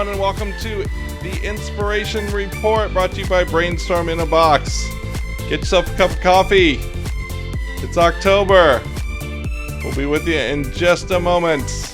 everyone, and welcome to the Inspiration Report, brought to you by Brainstorm in a Box. Get yourself a cup of coffee. It's October. We'll be with you in just a moment.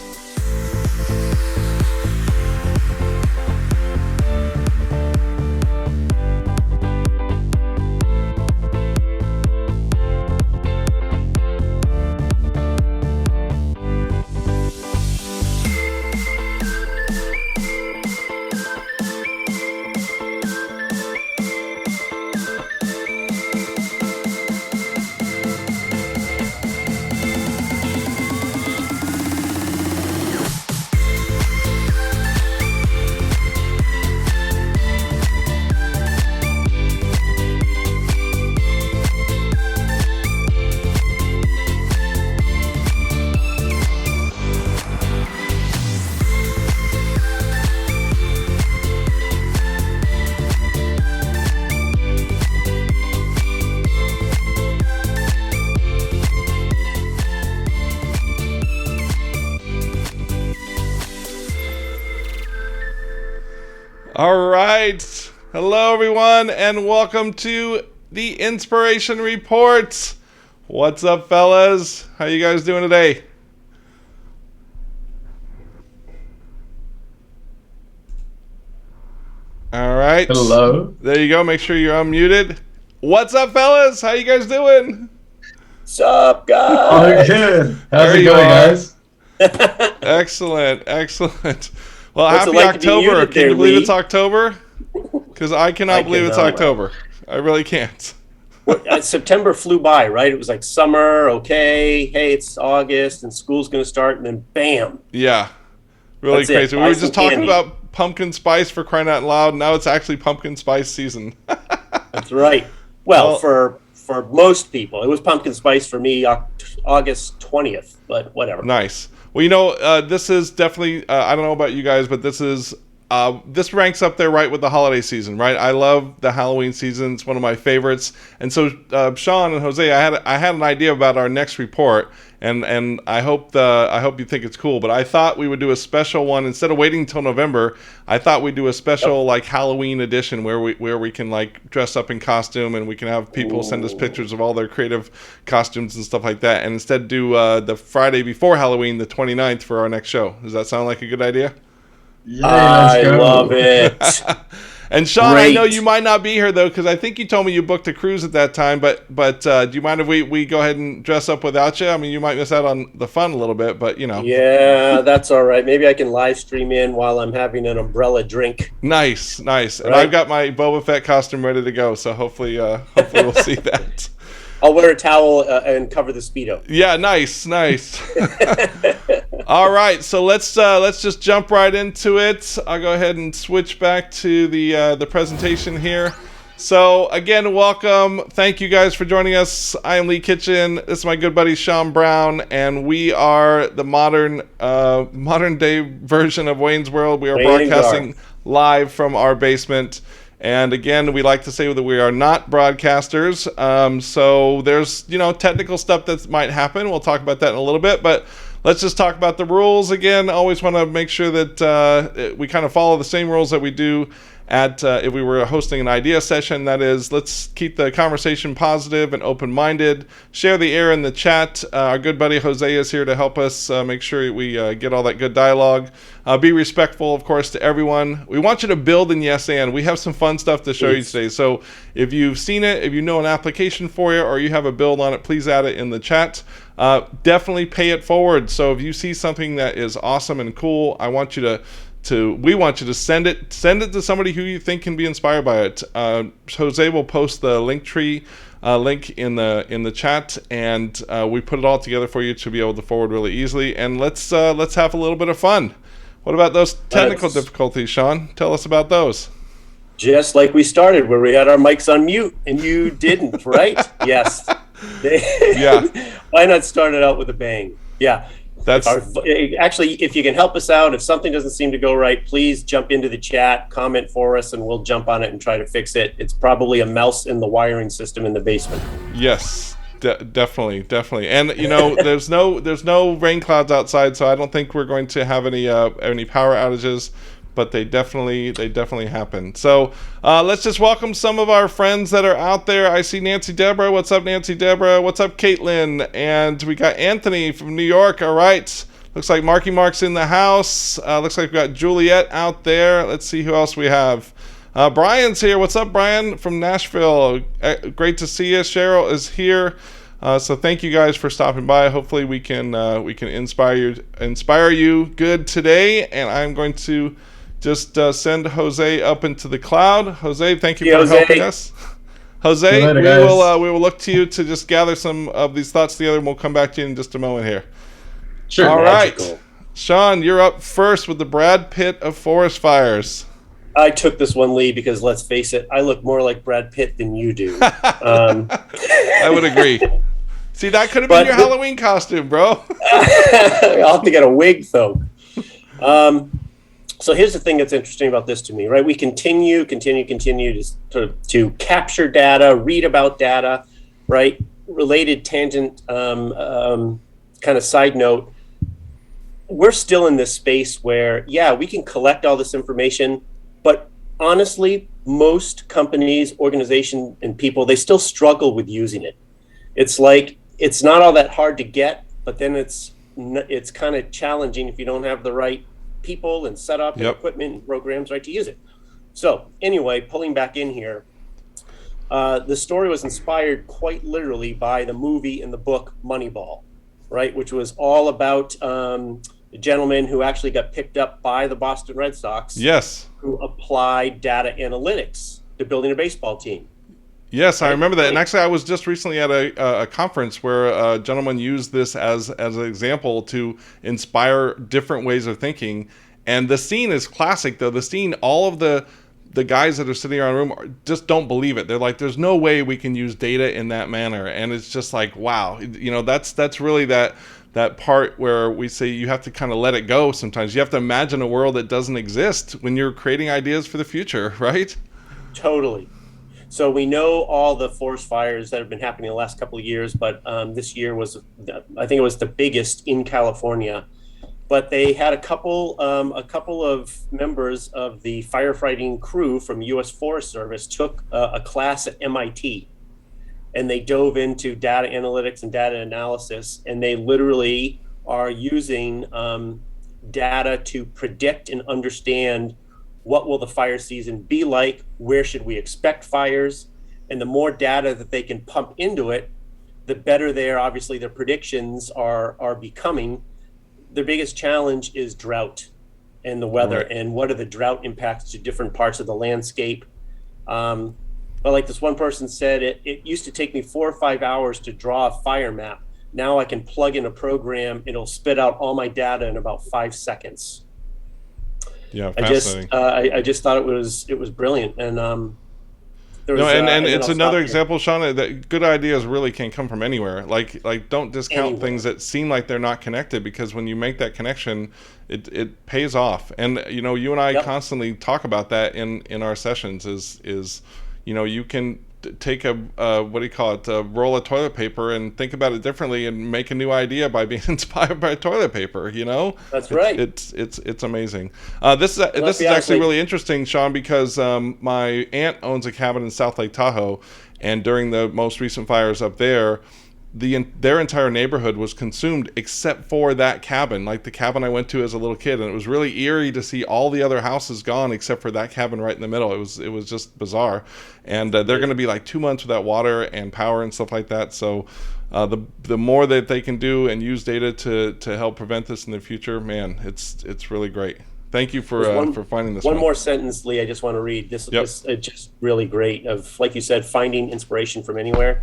All right. Hello, everyone, and welcome to the Inspiration Report. What's up, fellas? How you guys doing today? All right. Hello. There you go. Make sure you're unmuted. What's up, fellas? How you guys doing? What's up, guys? Oh, good. How's it going, guys? Excellent. Well, What's happy it like to be October. muted Can you there, believe Lee? it's October? Because I cannot believe it's October. I really can't. September flew by, right? It was like summer, okay, hey, it's August, and school's going to start, and then bam. Yeah. Really That's it. crazy. We Buy were some just talking candy. about pumpkin spice for crying out loud. Now it's actually pumpkin spice season. That's right. Well, Well- for most people, it was pumpkin spice for me August 20th, but whatever. Nice. Well, you know, this is definitely, I don't know about you guys, but this ranks up there right with the holiday season, right? I love the Halloween season. It's one of my favorites. And so, Sean and Jose, I had an idea about our next report, and I hope you think it's cool. But I thought we would do a special one instead of waiting until November. I thought we'd do a special like Halloween edition where we can like dress up in costume, and we can have people send us pictures of all their creative costumes and stuff like that. And instead do the Friday before Halloween, the 29th, for our next show. Does that sound like a good idea? Yeah, I let's go. love it. And Sean, Great. I know you might not be here though, because I think you told me you booked a cruise at that time. But do you mind if we go ahead and dress up without you? I mean, you might miss out on the fun a little bit, but you know. Yeah, that's all right. Maybe I can live stream in while I'm having an umbrella drink. Nice. And Right. I've got my Boba Fett costume ready to go, so hopefully we'll see that. I'll wear a towel and cover the Speedo. Yeah, nice. All right, so let's just jump right into it. I'll go ahead and switch back to the presentation here. So again, welcome. Thank you guys for joining us. I am Lee Kitchen. This is my good buddy Sean Brown, and we are the modern day version of Wayne's World. We are broadcasting live from our basement. And again, we like to say that we are not broadcasters. So there's, technical stuff that might happen. We'll talk about that in a little bit, but let's just talk about the rules again. Always want to make sure that we kind of follow the same rules that we do at if we were hosting an idea session. That is, let's keep the conversation positive and open-minded. Share the air in the chat. Our good buddy Jose is here to help us make sure we get all that good dialogue. Be respectful, of course, to everyone. We want you to build in Yes And. We have some fun stuff to show you today. So if you've seen it, if you know an application for you, or you have a build on it, please add it in the chat. Definitely pay it forward. So if you see something that is awesome and cool, we want you to send it to somebody who you think can be inspired by it. Jose will post the Linktree link in the chat, and we put it all together for you to be able to forward really easily. And let's have a little bit of fun. What about those technical difficulties, Sean? Tell us about those. Just like we started, where we had our mics on mute, and you didn't, right? Yes. Yeah. Why not start it out with a bang? Yeah. That's Actually, if you can help us out, if something doesn't seem to go right, please jump into the chat, comment for us, and we'll jump on it and try to fix it. It's probably a mouse in the wiring system in the basement. yes. Definitely. And there's no rain clouds outside, so I don't think we're going to have any power outages. but they definitely happen. So let's just welcome some of our friends that are out there. I see Nancy Deborah. What's up, Nancy Deborah? What's up, Caitlin? And we got Anthony from New York. All right. Looks like Marky Mark's in the house. Looks like we got Juliet out there. Let's see who else we have. Brian's here. What's up, Brian from Nashville? Great to see you. Cheryl is here. So thank you guys for stopping by. Hopefully we can inspire you good today. And I'm going to just send Jose up into the cloud. Jose, thank you for helping us. Jose, later, we will look to you to just gather some of these thoughts together, and we'll come back to you in just a moment here. Sure. All Magical. right, Sean, you're up first with the Brad Pitt of forest fires. I took this one, Lee, because let's face it, I look more like Brad Pitt than you do. I would agree. See, that could have been your Halloween costume, bro. I'll have to get a wig, though. So here's the thing that's interesting about this to me, right? We continue to capture data, read about data, right? Related tangent, kind of side note, we're still in this space where, yeah, we can collect all this information, but honestly, most companies, organizations, and people, they still struggle with using it. It's like, it's not all that hard to get, but then it's kind of challenging if you don't have the right people and setup and equipment and programs right to use it. So anyway, pulling back in here, the story was inspired quite literally by the movie and the book Moneyball, right? Which was all about a gentleman who actually got picked up by the Boston Red Sox. Yes. Who applied data analytics to building a baseball team. Yes, I remember that. And actually, I was just recently at a conference where a gentleman used this as an example to inspire different ways of thinking. And the scene is classic, though. The scene, all of the guys that are sitting around the room just don't believe it. They're like, there's no way we can use data in that manner. And it's just like, wow. You know, that's really that part where we say you have to kind of let it go sometimes. You have to imagine a world that doesn't exist when you're creating ideas for the future, right? Totally. So we know all the forest fires that have been happening the last couple of years, but this year was, I think it was the biggest in California. But they had a couple of members of the firefighting crew from U.S. Forest Service took a class at MIT, and they dove into data analytics and data analysis, and they literally are using data to predict and understand what will the fire season be like, where should we expect fires, and the more data that they can pump into it, the better obviously their predictions are becoming. Their biggest challenge is drought and the weather, right, and what are the drought impacts to different parts of the landscape. But like this one person said, it used to take me 4 or 5 hours to draw a fire map. Now I can plug in a program, it'll spit out all my data in about 5 seconds. Yeah, fascinating. I just thought it was brilliant, and it's another example, Sean, that good ideas really can come from anywhere. Like don't discount things that seem like they're not connected, because when you make that connection, it pays off. And you know, you and I constantly talk about that in our sessions. Is you know, you can take a roll of toilet paper and think about it differently and make a new idea by being inspired by toilet paper. You know, that's right. It's amazing. This is actually really interesting, Sean, because my aunt owns a cabin in South Lake Tahoe, and during the most recent fires up there, their entire neighborhood was consumed except for that cabin, like the cabin I went to as a little kid, and it was really eerie to see all the other houses gone except for that cabin right in the middle. It was just bizarre, and they're going to be like 2 months without water and power and stuff like that. So the more that they can do and use data to help prevent this in the future, man, it's really great. Thank you for finding this one. One more sentence, Lee, I just want to read. This is just really great, of, like you said, finding inspiration from anywhere.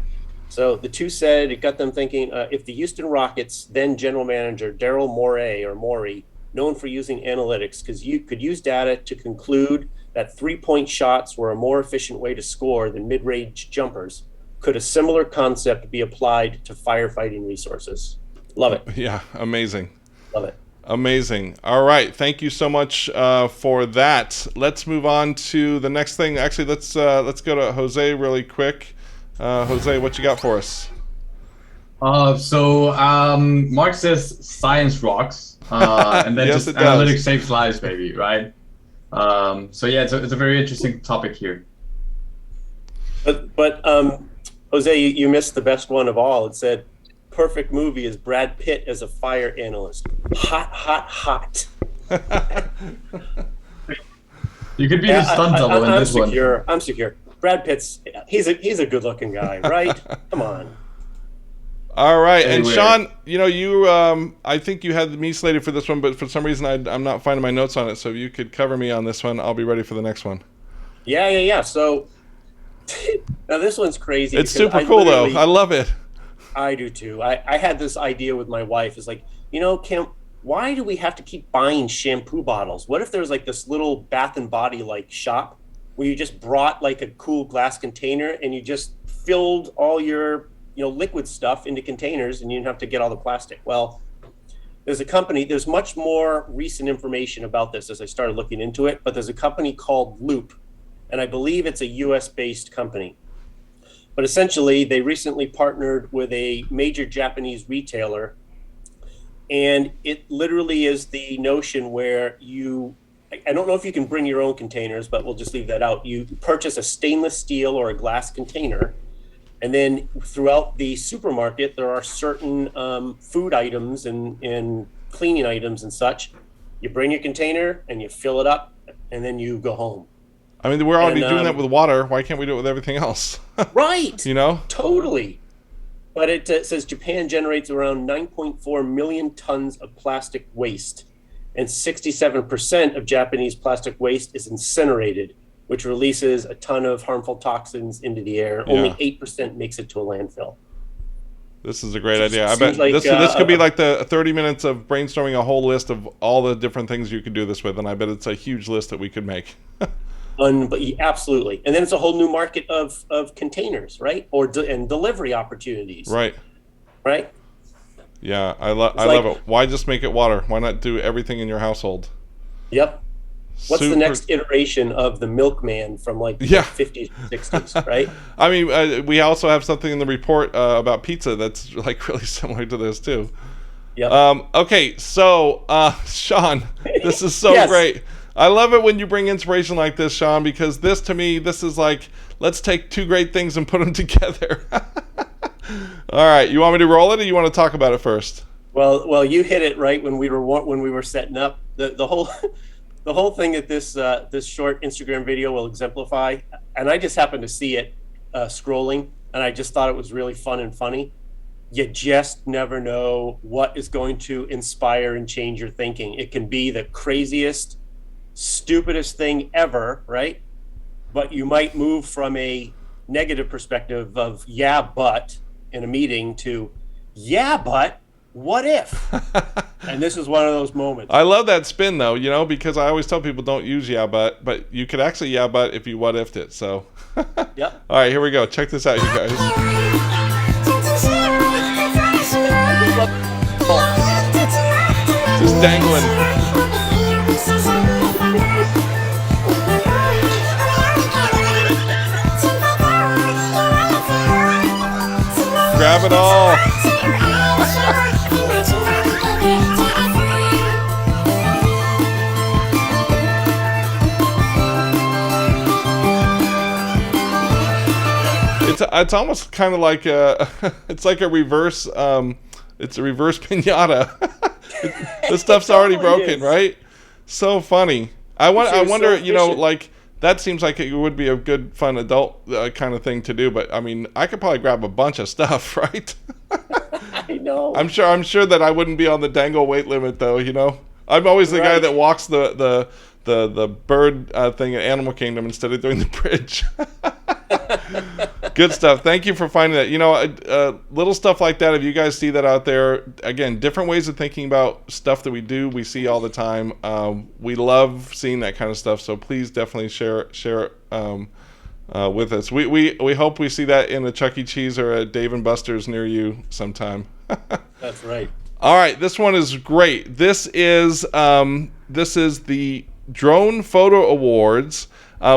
So the two said, it got them thinking, if the Houston Rockets then general manager Daryl Morey, known for using analytics, because you could use data to conclude that 3-point shots were a more efficient way to score than mid-range jumpers, could a similar concept be applied to firefighting resources? Love it. Yeah, amazing. Love it. Amazing. All right, thank you so much for that. Let's move on to the next thing. Actually, let's go to Jose really quick. Jose, what you got for us? Mark says science rocks, and then Yes, just analytics saves lives, baby, right? So yeah, it's a very interesting topic here. But Jose, you missed the best one of all. It said, perfect movie is Brad Pitt as a fire analyst. Hot, hot, hot. You could be the stunt double in this one. I'm secure. Brad Pitt's he's a good looking guy, right? Come on. All right, Anyway. and Sean, you I think you had me slated for this one, but for some reason I'm not finding my notes on it. So if you could cover me on this one, I'll be ready for the next one. Yeah. So now this one's crazy. It's super cool though. I love it. I do too. I had this idea with my wife. It's like, Kim, why do we have to keep buying shampoo bottles? What if there's like this little Bath and Body like shop where you just brought like a cool glass container and you just filled all your liquid stuff into containers and you didn't have to get all the plastic? Well, there's much more recent information about this as I started looking into it, but there's a company called Loop, and I believe it's a US based company. But essentially they recently partnered with a major Japanese retailer, and it literally is the notion where I don't know if you can bring your own containers, but we'll just leave that out. You purchase a stainless steel or a glass container, and then throughout the supermarket, there are certain food items and cleaning items and such. You bring your container and you fill it up, and then you go home. I mean, we're already doing that with water. Why can't we do it with everything else? Right. Totally. But it says Japan generates around 9.4 million tons of plastic waste, and 67% of Japanese plastic waste is incinerated, which releases a ton of harmful toxins into the air. Yeah. Only 8% makes it to a landfill. This is a great idea. I bet this could be like the 30 minutes of brainstorming a whole list of all the different things you could do this with, and I bet it's a huge list that we could make. Absolutely. And then it's a whole new market of containers, right? And delivery opportunities. Right. Yeah, I love it. Why just make it water? Why not do everything in your household? Yep. What's the next iteration of the milkman from the 50s, 60s, right? I mean, we also have something in the report about pizza that's like really similar to this too. Yep. Okay, so Sean, this is so Yes. great. I love it when you bring inspiration like this, Sean, because this to me, this is like, let's take two great things and put them together. All right, you want me to roll it, or you want to talk about it first? Well, you hit it right when we were setting up the whole thing that this short Instagram video will exemplify, and I just happened to see it scrolling, and I just thought it was really fun and funny. You just never know what is going to inspire and change your thinking. It can be the craziest, stupidest thing ever, right? But you might move from a negative perspective of yeah, but in a meeting to yeah, but what if? And this is one of those moments. I love that spin though, because I always tell people don't use yeah, but you could actually yeah, but if you what ifed it. So Yep. All right, here we go. Check this out, you guys. Just dangling. Grab it all. It's almost kind of like it's like a reverse it's a reverse pinata. This stuff's already broken, right? So funny. I wonder, like that seems like it would be a good fun adult kind of thing to do, but I mean, I could probably grab a bunch of stuff, right? I know. I'm sure that I wouldn't be on the dangle weight limit though, I'm always the guy that walks the bird thing at Animal Kingdom instead of doing the bridge. Good stuff. Thank you for finding that. Little stuff like that, if you guys see that out there, again, different ways of thinking about stuff that we see all the time. We love seeing that kind of stuff, so please definitely share it with us. We hope we see that in a Chuck E. Cheese or a Dave & Buster's near you sometime. That's right. All right, this one is great. This is the Drone Photo Awards.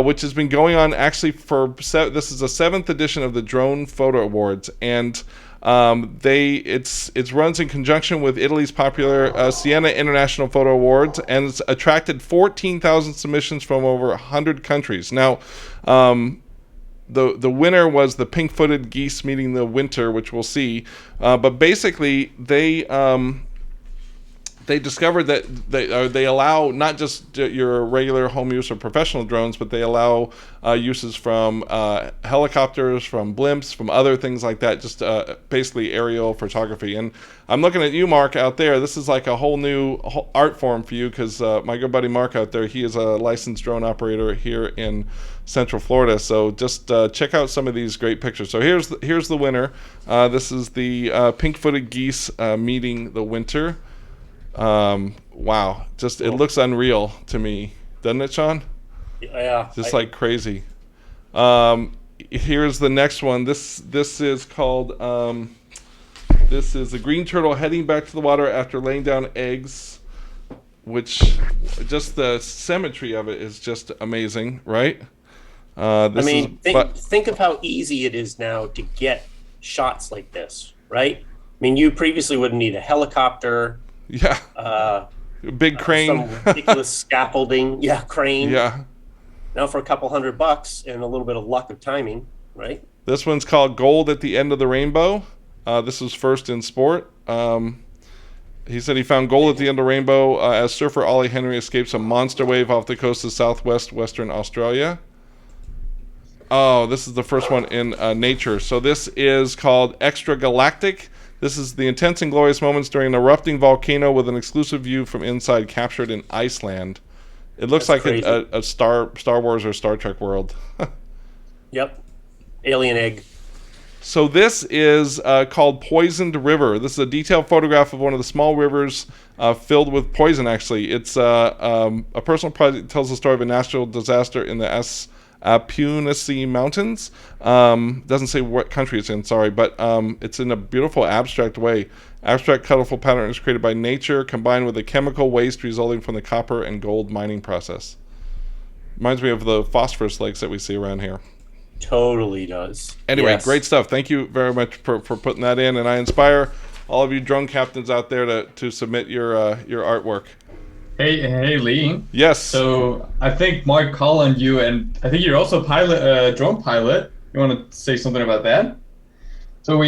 which has been going on actually for this is the 7th edition of the Drone Photo Awards, and it runs in conjunction with Italy's popular Siena International Photo Awards, and it's attracted 14,000 submissions from over 100 countries. Now, the winner was the pink-footed geese meeting the winter, which we'll see. But basically, they discovered that they allow not just your regular home use or professional drones, but they allow uses from helicopters, from blimps, from other things like that, just basically aerial photography. And I'm looking at you, Mark, out there. This is like a whole new art form for you, because my good buddy Mark out there, he is a licensed drone operator here in Central Florida. So just check out some of these great pictures. So here's the winner. This is the pink-footed geese meeting the winter. Wow, just it looks unreal to me, doesn't it, Sean? Yeah, just like crazy. Here's the next one. This is called this is a green turtle heading back to the water after laying down eggs, which just the symmetry of it is just amazing, right? Think of how easy it is now to get shots like this, right? I mean, you previously wouldn't need a helicopter. Yeah. Big crane. Some ridiculous scaffolding. Yeah, crane. Yeah. Now for a couple $100 and a little bit of luck of timing, right? This one's called Gold at the End of the Rainbow. This was first in sport. He said he found gold at the end of the rainbow as surfer Ollie Henry escapes a monster wave off the coast of Western Australia. Oh, this is the first one in Nature. So this is called Extragalactic. This is the intense and glorious moments during an erupting volcano with an exclusive view from inside, captured in Iceland. It looks like a Star Wars or Star Trek world. Yep. Alien egg. So this is called Poisoned River. This is a detailed photograph of one of the small rivers filled with poison, actually. It's a personal project that tells the story of a natural disaster in the Punacy Mountains. Doesn't say what country it's in, sorry, but it's in a beautiful abstract way. Abstract colorful pattern is created by nature, combined with the chemical waste resulting from the copper and gold mining process. Reminds me of the phosphorus lakes that we see around here. Totally does. Anyway, yes. Great stuff. Thank you very much for putting that in, and I inspire all of you drone captains out there to submit your artwork. Hey, Lee. Yes. So I think Mark called on you, and I think you're also a drone pilot. You want to say something about that? So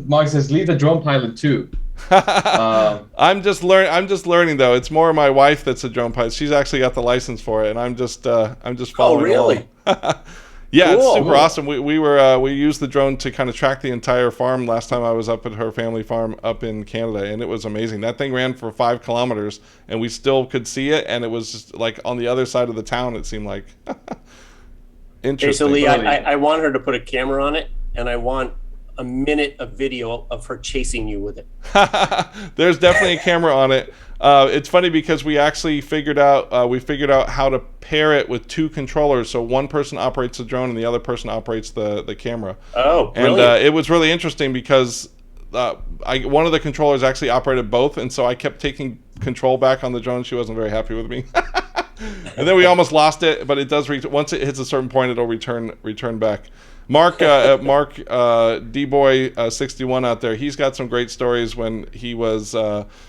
Mark says, Lee the drone pilot too. I'm just learning though. It's more my wife that's a drone pilot. She's actually got the license for it, and I'm just following. Oh, really? Yeah, cool. It's super awesome. We used the drone to kind of track the entire farm last time I was up at her family farm up in Canada, and it was amazing. That thing ran for 5 kilometers, and we still could see it, and it was just like on the other side of the town, it seemed like. Interesting. Hey, so Lee, I want her to put a camera on it, and I want a minute of video of her chasing you with it. There's definitely a camera on it. It's funny because we actually figured out how to pair it with 2 controllers. So one person operates the drone and the other person operates the camera. Oh, brilliant. And it was really interesting because one of the controllers actually operated both, and so I kept taking control back on the drone. She wasn't very happy with me. And then we almost lost it, but it does once it hits a certain point, it'll return back. Mark D-Boy 61 out there, he's got some great stories when he was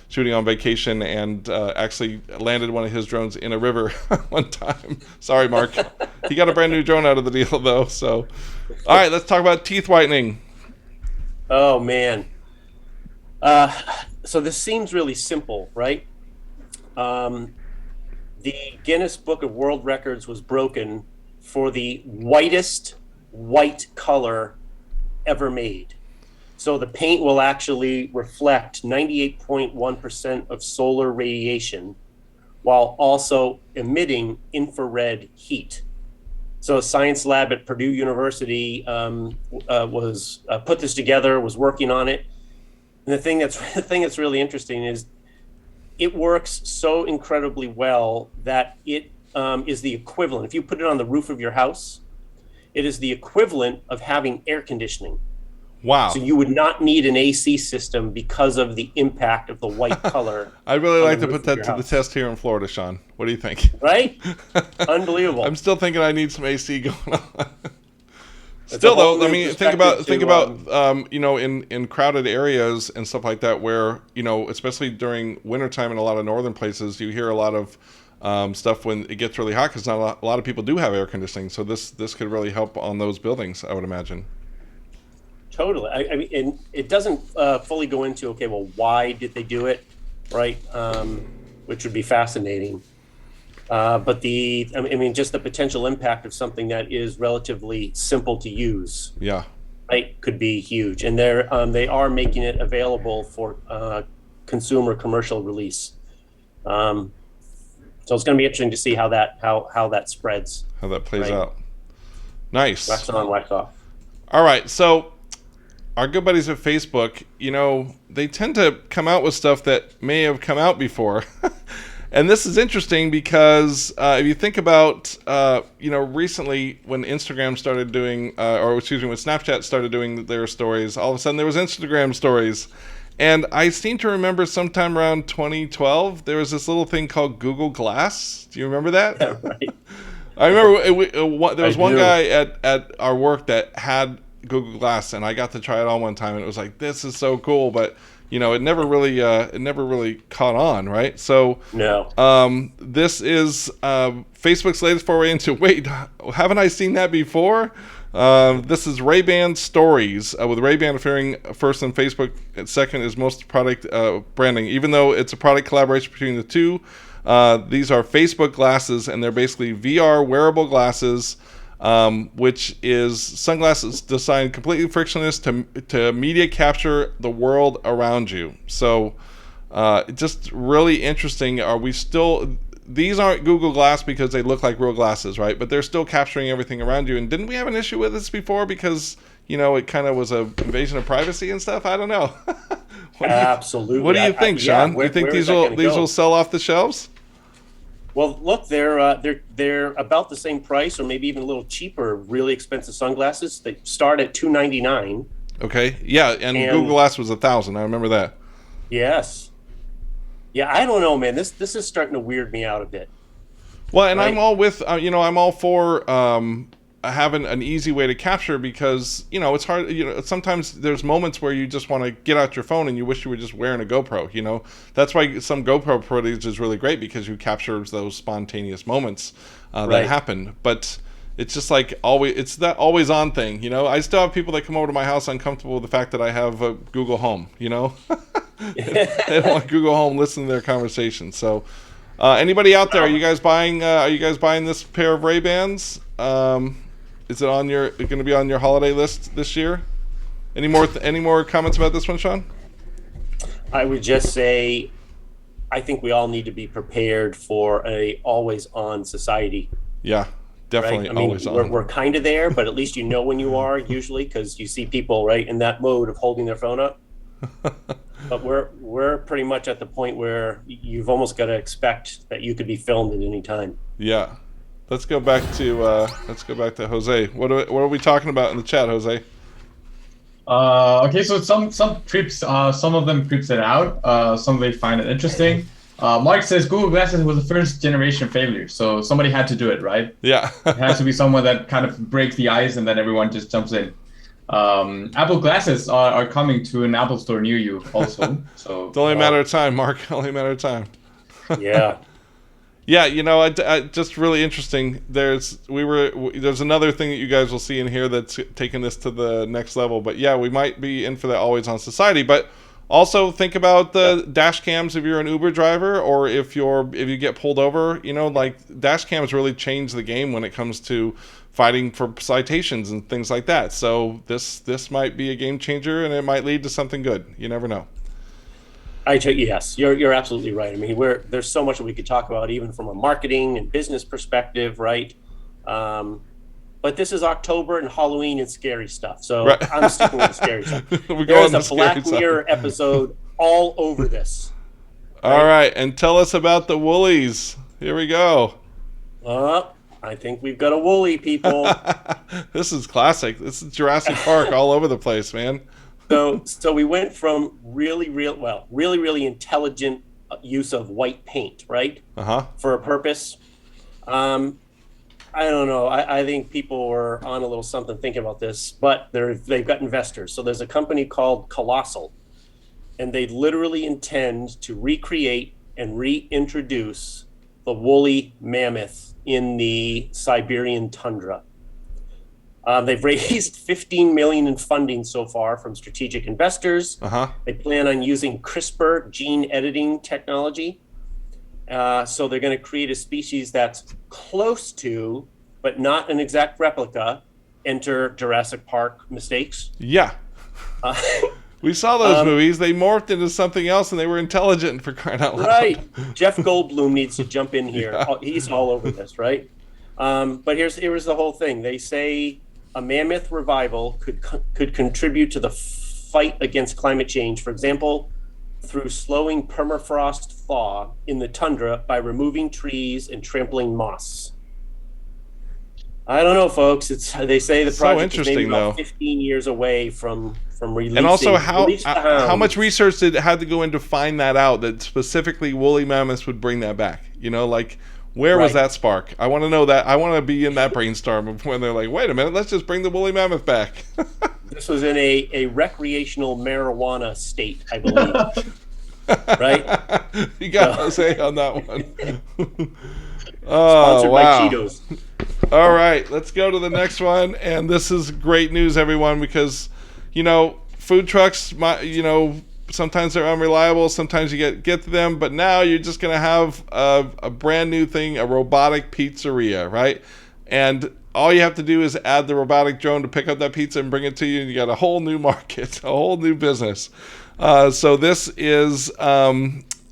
shooting on vacation and actually landed one of his drones in a river one time. Sorry, Mark. He got a brand new drone out of the deal, though. So, all right, let's talk about teeth whitening. Oh, man. So this seems really simple, right? The Guinness Book of World Records was broken for the whitest white color ever made. So the paint will actually reflect 98.1% of solar radiation while also emitting infrared heat. So a science lab at Purdue University was put this together, was working on it. And the thing that's really interesting is it works so incredibly well that it is the equivalent. If you put it on the roof of your house, it is the equivalent of having air conditioning. Wow. So you would not need an AC system because of the impact of the white color. I'd really on like the to roof put of that your to the house. test here in Florida, Sean. What do you think? Right? Unbelievable. I'm still thinking I need some AC going on. It's Still a whole though, I new mean, think about perspective you know, in crowded areas and stuff like that, where, you know, especially during wintertime in a lot of northern places, you hear a lot of stuff when it gets really hot, because not a lot of people do have air conditioning. So this could really help on those buildings, I would imagine. Totally. I mean, and it doesn't fully go into, okay, well, why did they do it, right? Which would be fascinating. But I mean, just the potential impact of something that is relatively simple to use, Yeah. right, could be huge. And they are making it available for consumer commercial release. So it's going to be interesting to see how that spreads. How that plays Right. out. Nice. Wax on, wax off. All right. So our good buddies at Facebook, you know, they tend to come out with stuff that may have come out before. And this is interesting because if you think about, you know, recently when Instagram started doing, when Snapchat started doing their stories, all of a sudden there was Instagram stories. And I seem to remember sometime around 2012, there was this little thing called Google Glass. Do you remember that? Yeah, right. I remember there was I one do. guy at our work that had Google Glass, and I got to try it on one time, and it was like, this is so cool, but you know, it never really caught on, right? So No. this is Facebook's latest foray into, wait, haven't I seen that before? This is Ray-Ban Stories, with Ray-Ban appearing first on Facebook, and second is most product branding. Even though it's a product collaboration between the two, these are Facebook glasses, and they're basically VR wearable glasses, which is sunglasses designed completely frictionless to media capture the world around you. So just really interesting. These aren't Google Glass because they look like real glasses, right? But they're still capturing everything around you. And didn't we have an issue with this before because, you know, it kind of was an invasion of privacy and stuff? I don't know. Absolutely. What do you think, Sean? Where, you think where these is that gonna go? will sell off the shelves? Well, look, they're about the same price, or maybe even a little cheaper. Really expensive sunglasses. They start at $299. Okay, yeah, and Google Glass was $1,000. I remember that. Yes. Yeah, I don't know, man. This is starting to weird me out a bit. Well, and Right. I'm all with, I'm all for having an easy way to capture, because, you know, it's hard. You know, sometimes there's moments where you just want to get out your phone and you wish you were just wearing a GoPro. You know, that's why some GoPro footage is really great, because you capture those spontaneous moments that Right. happen. But it's just like it's that always on thing. You know, I still have people that come over to my house uncomfortable with the fact that I have a Google Home. You know, they don't want Google Home listening to their conversation. So. Anybody out there? Are you guys buying this pair of Ray-Bans? Is it going to be on your holiday list this year? Any more comments about this one, Sean? I would just say, I think we all need to be prepared for a always-on society. Yeah, definitely. Right? I mean, always on. we're kind of there, but at least you know when you are, usually, because you see people right in that mode of holding their phone up. But we're pretty much at the point where you've almost got to expect that you could be filmed at any time. Yeah. Let's go back to Jose. What are we talking about in the chat, Jose? Okay, so some trips, some of them creeps it out. Some they find it interesting. Mark says Google Glasses was the first generation failure, so somebody had to do it, right? Yeah. It has to be someone that kind of breaks the ice, and then everyone just jumps in. Apple Glasses are coming to an Apple store near you also. So It's only a matter of time, Mark. Only a matter of time. Yeah. Yeah, you know, I just really interesting. There's another thing that you guys will see in here that's taking this to the next level. But yeah, we might be in for that always on society. But also think about the dash cams if you're an Uber driver, or if you get pulled over. You know, like dash cams really change the game when it comes to fighting for citations and things like that. So this might be a game changer, and it might lead to something good. You never know. Yes, you're absolutely right. I mean, there's so much that we could talk about, even from a marketing and business perspective, right? But this is October and Halloween and scary stuff, so Right. I'm sticking with the scary stuff. We're going There's to a scary Black side. Mirror episode all over this. All right, and tell us about the Woolies. Here we go. I think we've got a woolly, people. This is classic. This is Jurassic Park all over the place, man. So we went from really intelligent use of white paint, right? For a purpose. I don't know. I think people were on a little something thinking about this, but they've got investors. So there's a company called Colossal, and they literally intend to recreate and reintroduce the woolly mammoth in the Siberian tundra. They've raised $15 million in funding so far from strategic investors. They plan on using CRISPR gene editing technology. So they're going to create a species that's close to, but not an exact replica. Enter Jurassic Park mistakes. Yeah. We saw those movies. They morphed into something else, and they were intelligent, for crying out loud. Right. Jeff Goldblum needs to jump in here. Yeah. He's all over this, right? But here's the whole thing. They say a mammoth revival could contribute to the fight against climate change. For example, through slowing permafrost thaw in the tundra by removing trees and trampling moss. I don't know, folks. They say the project is maybe about 15 years away from releasing. And also, how much research had to go in to find that out, that specifically woolly mammoths would bring that back? You know, like, where was that spark? I want to know that. I want to be in that brainstorm when they're like, wait a minute, let's just bring the woolly mammoth back. This was in a recreational marijuana state, I believe. Right? You got Jose on that one. Sponsored by Cheetos. All right, let's go to the next one. And this is great news, everyone, because, food trucks, sometimes they're unreliable. Sometimes you get to them. But now you're just going to have a brand new thing, a robotic pizzeria, right? And all you have to do is add the robotic drone to pick up that pizza and bring it to you, and you got a whole new market, a whole new business. So this is,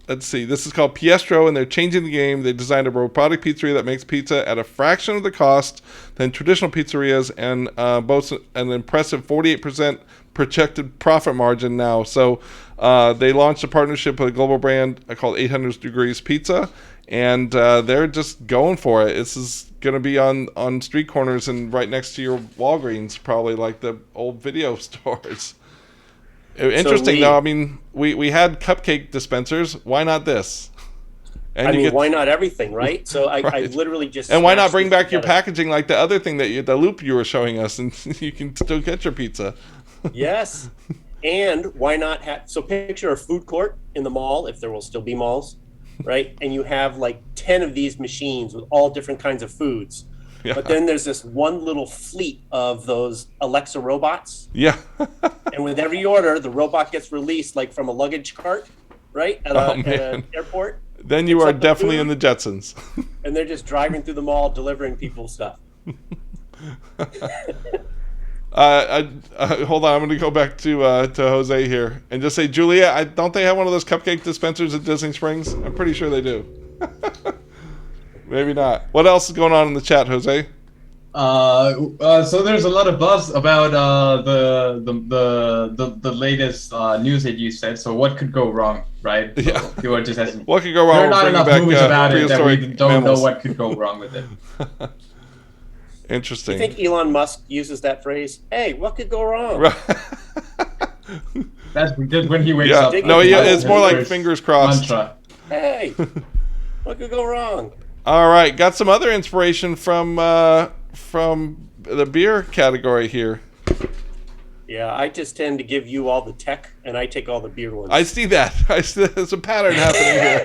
this is called Piestro, and they're changing the game. They designed a robotic pizzeria that makes pizza at a fraction of the cost than traditional pizzerias, and boasts an impressive 48% projected profit margin now. So they launched a partnership with a global brand called 800 Degrees Pizza, and they're just going for it. This is going to be on street corners and right next to your Walgreens, probably, like the old video stores. Interesting, though. I mean, we had cupcake dispensers. Why not this? And why not everything, right? So I literally just... And why not bring back your packaging like the other thing, the loop you were showing us, and you can still get your pizza. Yes. And why not have... So picture a food court in the mall, if there will still be malls, right? And you have like 10 of these machines with all different kinds of foods. Yeah. But then there's this one little fleet of those Alexa robots. Yeah. And with every order, the robot gets released like from a luggage cart, right? At an airport. Then you are definitely in the Jetsons. And they're just driving through the mall delivering people stuff. Hold on, I'm going to go back to Jose here and just say, Julia, don't they have one of those cupcake dispensers at Disney Springs? I'm pretty sure they do. Maybe not. What else is going on in the chat, Jose? So there's a lot of buzz about the latest news that you said. So what could go wrong, right? So yeah. People are just asking. What could go wrong? There are not enough movies about it that we don't mammals. know what could go wrong with it. Interesting. You think Elon Musk uses that phrase? Hey, what could go wrong? Right. That's when he wakes up. No, it's more like fingers crossed. Mantra. Hey, what could go wrong? All right, got some other inspiration from the beer category here. Yeah, I just tend to give you all the tech, and I take all the beer ones. I see that. There's a pattern happening here.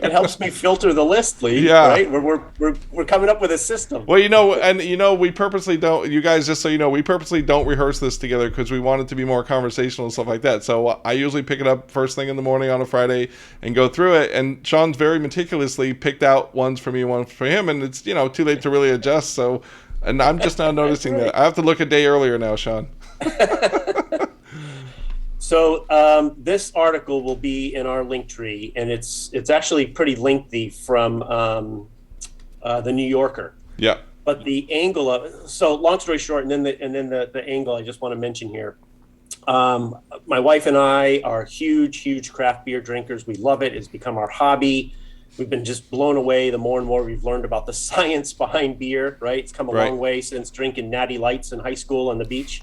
It helps me filter the list, Lee. Yeah. Right? We're coming up with a system. Well, we purposely don't. You guys, just so you know, we purposely don't rehearse this together because we want it to be more conversational and stuff like that. So I usually pick it up first thing in the morning on a Friday and go through it. And Sean's very meticulously picked out ones for me, ones for him, and it's too late to really adjust. So. And I'm just now noticing that. I have to look a day earlier now, Sean. So this article will be in our link tree, and it's actually pretty lengthy from the New Yorker. Yeah. But the angle of it, so long story short, and then the angle I just want to mention here. My wife and I are huge craft beer drinkers. We love it. It's become our hobby. we've been just blown away the more and more we've learned about the science behind beer, right? It's come a long way since drinking Natty Lights in high school on the beach.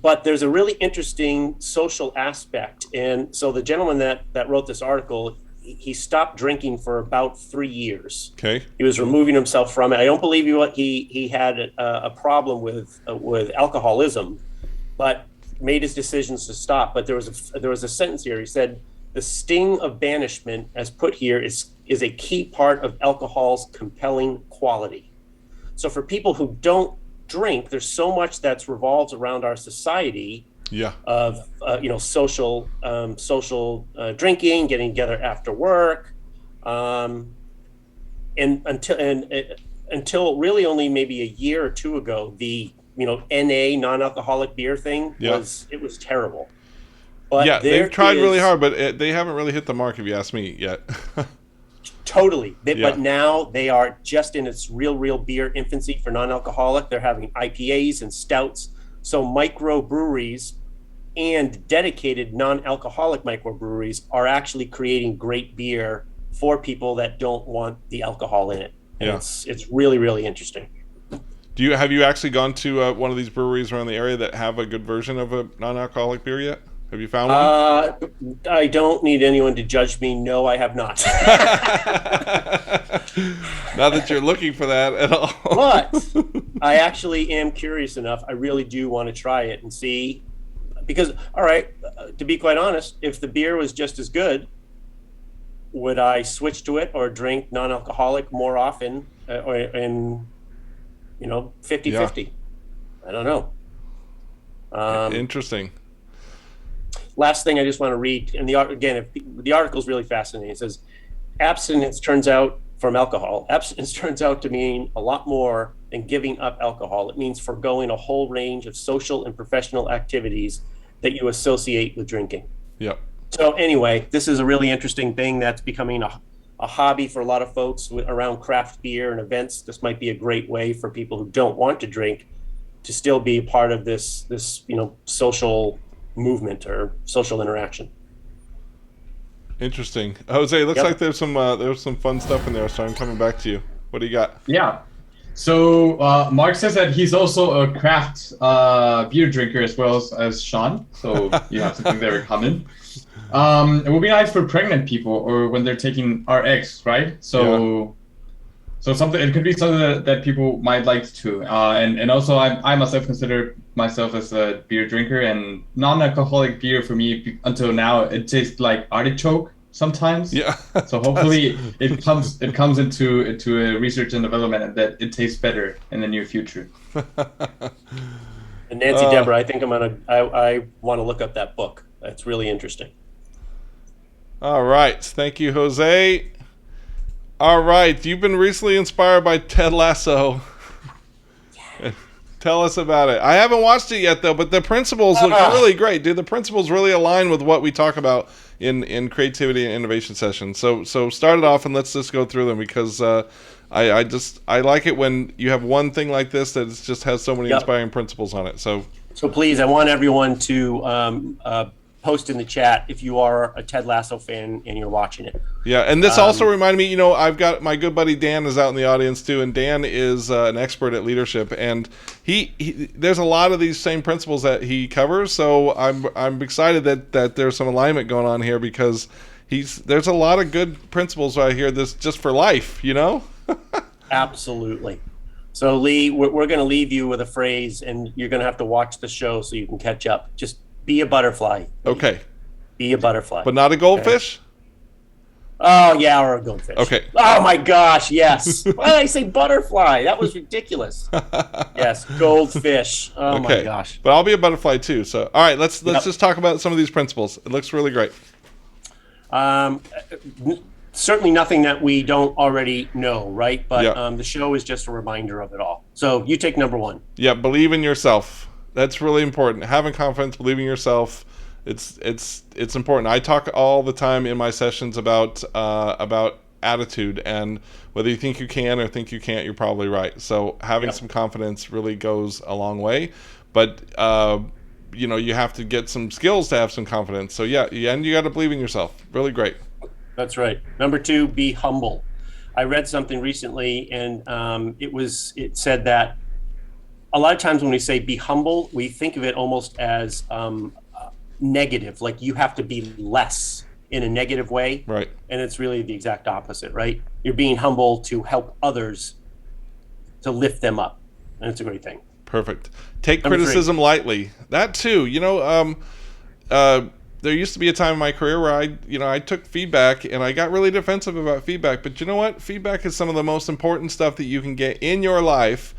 But there's a really interesting social aspect. And so the gentleman that wrote this article, he stopped drinking for about 3 years. Okay. He was removing himself from it. I don't believe he had a problem with alcoholism, but made his decisions to stop. But there was a sentence here. He said, "The sting of banishment, as put here, is a key part of alcohol's compelling quality." So for people who don't drink, there's so much that's revolves around our society of social drinking, getting together after work, and until really only maybe a year or two ago, the NA, non-alcoholic beer thing was terrible. But they've tried really hard, but they haven't really hit the mark, if you ask me, yet. Totally. But now they are just in its real beer infancy for non-alcoholic. They're having IPAs and stouts. So microbreweries and dedicated non-alcoholic microbreweries are actually creating great beer for people that don't want the alcohol in it. And it's really, really interesting. Have you actually gone to one of these breweries around the area that have a good version of a non-alcoholic beer yet? Have you found one? I don't need anyone to judge me. No, I have not. Not that you're looking for that at all. But I actually am curious enough. I really do want to try it and see. Because, all right, to be quite honest, if the beer was just as good, would I switch to it or drink non-alcoholic more often or in 50-50? I don't know. Interesting. Last thing I just want to read, and the article is really fascinating. It says, abstinence turns out to mean a lot more than giving up alcohol. It means forgoing a whole range of social and professional activities that you associate with drinking. Yep. So anyway, this is a really interesting thing that's becoming a hobby for a lot of folks around craft beer and events. This might be a great way for people who don't want to drink to still be a part of this social movement or social interaction. Interesting. Jose, it looks like there's some fun stuff in there, so I'm coming back to you. What do you got? Yeah. So Mark says that he's also a craft beer drinker as well as Sean. So you have something there in common. It would be nice for pregnant people or when they're taking RX, right? So something, it could be something that people might like to. And also I myself consider myself as a beer drinker, and non-alcoholic beer for me until now, it tastes like artichoke sometimes. Yeah. So hopefully it comes into a research and development and that it tastes better in the near future. And Nancy Deborah, I think I want to look up that book. That's really interesting. All right. Thank you, Jose. All right. You've been recently inspired by Ted Lasso. Yeah. Tell us about it. I haven't watched it yet, though, but the principles look really great. Do the principles really align with what we talk about in creativity and innovation sessions? So start it off and let's just go through them, because I like it when you have one thing like this that just has so many inspiring principles on it. So please, I want everyone to post in the chat if you are a Ted Lasso fan and you're watching it. Yeah, and this also reminded me, I've got my good buddy Dan is out in the audience too, and Dan is an expert at leadership, and he there's a lot of these same principles that he covers. So I'm excited that there's some alignment going on here, because there's a lot of good principles right here. This just for life, Absolutely. So Lee, we're going to leave you with a phrase, and you're going to have to watch the show so you can catch up. Just be a butterfly. Okay. Be a butterfly. But not a goldfish? Okay. Oh, yeah, or a goldfish. Okay. Oh, my gosh, yes. Why did I say butterfly? That was ridiculous. Yes, goldfish. Oh, my gosh. But I'll be a butterfly, too. So, all right, let's just talk about some of these principles. It looks really great. Certainly nothing that we don't already know, right? But the show is just a reminder of it all. So you take number one. Yeah, believe in yourself. That's really important. Having confidence, believing in yourself, it's important. I talk all the time in my sessions about attitude, and whether you think you can or think you can't, you're probably right. So having some confidence really goes a long way. But you have to get some skills to have some confidence. So and you got to believe in yourself. Really great. That's right. Number 2, be humble. I read something recently, and it said that a lot of times when we say be humble, we think of it almost as negative, like you have to be less in a negative way. Right. And it's really the exact opposite, right? You're being humble to help others, to lift them up. And it's a great thing. Perfect. Take Number 3. criticism lightly. That too. There used to be a time in my career where I took feedback and I got really defensive about feedback. But you know what? Feedback is some of the most important stuff that you can get in your life,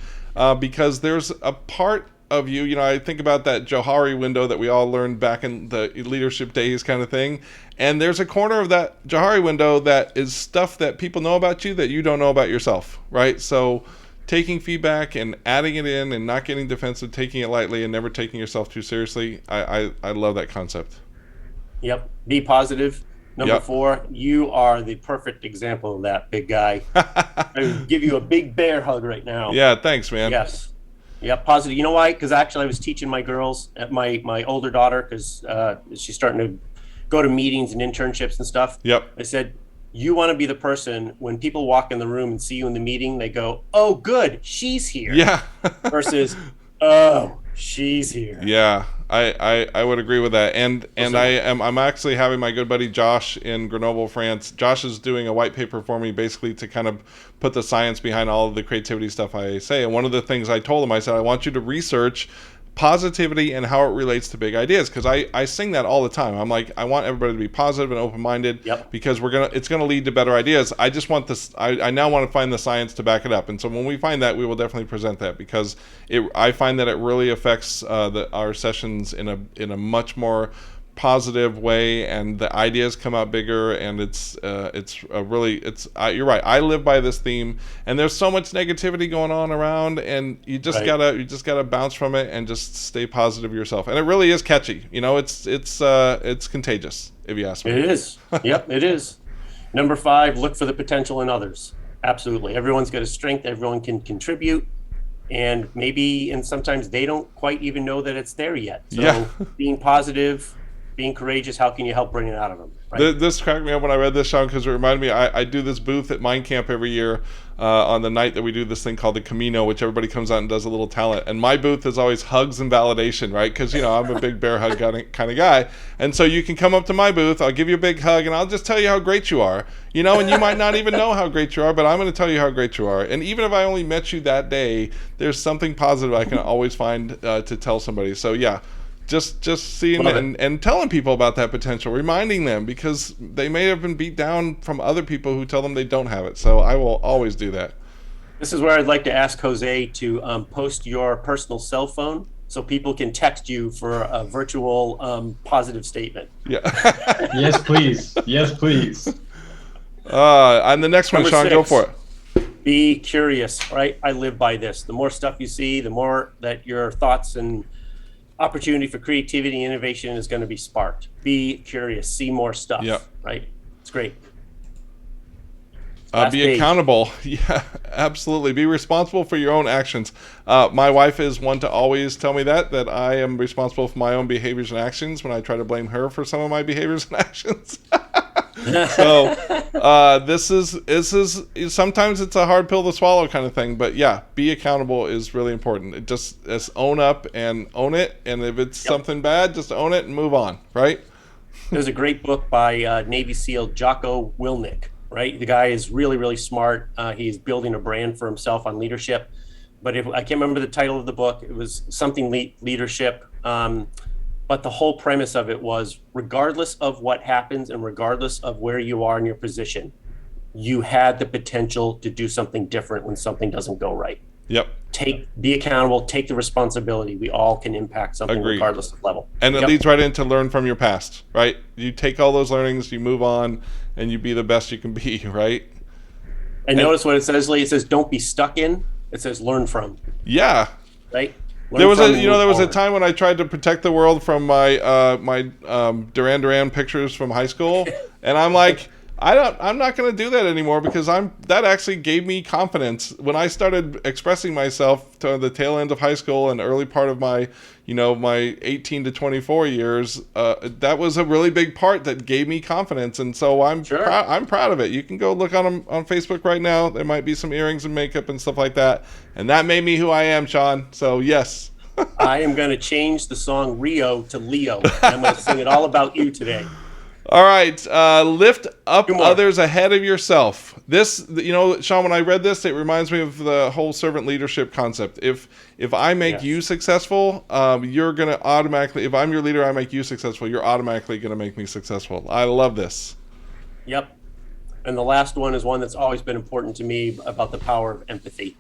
because there's a part of you. I think about that Johari window that we all learned back in the leadership days kind of thing. And there's a corner of that Johari window that is stuff that people know about you that you don't know about yourself, right? So taking feedback and adding it in and not getting defensive, taking it lightly and never taking yourself too seriously. I love that concept. Yep. Be positive. Number Yep. 4, you are the perfect example of that, big guy. I would give you a big bear hug right now. Yeah, thanks, man. Yes. Yeah, positive. You know why? Because actually I was teaching my girls, at my older daughter, because she's starting to go to meetings and internships and stuff. Yep. I said, you want to be the person when people walk in the room and see you in the meeting, they go, oh, good, she's here. Yeah. Versus, oh, she's here. Yeah, I would agree with that. And I'm actually having my good buddy Josh in Grenoble, France. Josh is doing a white paper for me, basically to kind of put the science behind all of the creativity stuff I say. And one of the things I told him, I said, I want you to research positivity and how it relates to big ideas, because I sing that all the time. I'm like, I want everybody to be positive and open-minded. Yep. Because it's gonna lead to better ideas. I just want this. I now want to find the science to back it up. And so when we find that, we will definitely present that, because I find that it really affects our sessions in a much more positive way, and the ideas come out bigger, and you're right. I live by this theme, and there's so much negativity going on around, and you just gotta bounce from it and just stay positive yourself. And it really is catchy. It's contagious, if you ask me. It is. Yep, it is. Number 5, look for the potential in others. Absolutely. Everyone's got a strength. Everyone can contribute. And sometimes they don't quite even know that it's there yet. So being positive, being courageous, how can you help bring it out of them? Right? This cracked me up when I read this, Sean, because it reminded me, I do this booth at Mind Camp every year on the night that we do this thing called the Camino, which everybody comes out and does a little talent. And my booth is always hugs and validation, right? Because, I'm a big bear hug kind of guy. And so you can come up to my booth, I'll give you a big hug, and I'll just tell you how great you are. And you might not even know how great you are, but I'm going to tell you how great you are. And even if I only met you that day, there's something positive I can always find to tell somebody. So, yeah. Just seeing and telling people about that potential, reminding them, because they may have been beat down from other people who tell them they don't have it. So I will always do that. This is where I'd like to ask Jose to post your personal cell phone so people can text you for a virtual positive statement. Yeah. Yes, please. Yes, please. And the next one, Number Sean, 6. go for it. Be curious, right? I live by this. The more stuff you see, the more that your thoughts and opportunity for creativity and innovation is going to be sparked. Be curious, see more stuff. Yep. Right? It's great. Be accountable. Yeah, absolutely. Be responsible for your own actions. My wife is one to always tell me that I am responsible for my own behaviors and actions when I try to blame her for some of my behaviors and actions. So this is sometimes it's a hard pill to swallow kind of thing, but yeah, be accountable is really important. Just own up and own it, and if it's something bad, just own it and move on, right? There's a great book by Navy SEAL Jocko Willink, right? The guy is really, really smart. He's building a brand for himself on leadership, but I can't remember the title of the book. It was something leadership. But the whole premise of it was, regardless of what happens and regardless of where you are in your position, you had the potential to do something different when something doesn't go right. Yep. Be accountable, take the responsibility. We all can impact something. Agreed. Regardless of level. And it leads right into learn from your past, right? You take all those learnings, you move on, and you be the best you can be, right? And notice what it says, Lee. It says, don't be stuck in. It says, learn from. Yeah. Right? There was a time when I tried to protect the world from my Duran Duran pictures from high school, and I'm like, I'm not going to do that anymore because that actually gave me confidence when I started expressing myself to the tail end of high school and early part of my, my 18 to 24 years. That was a really big part that gave me confidence, and so I'm proud of it. You can go look on Facebook right now. There might be some earrings and makeup and stuff like that, and that made me who I am, Sean. So yes. I am going to change the song Rio to Leo. I'm going to sing it all about you today. All right, lift up others ahead of yourself. This, Sean, when I read this, it reminds me of the whole servant leadership concept. If I make you successful, you're going to automatically, if I'm your leader, I make you successful, you're automatically going to make me successful. I love this. Yep. And the last one is one that's always been important to me about the power of empathy.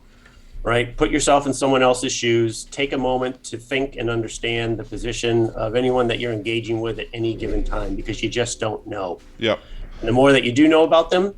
Right? Put yourself in someone else's shoes. Take a moment to think and understand the position of anyone that you're engaging with at any given time, because you just don't know. Yep. And the more that you do know about them,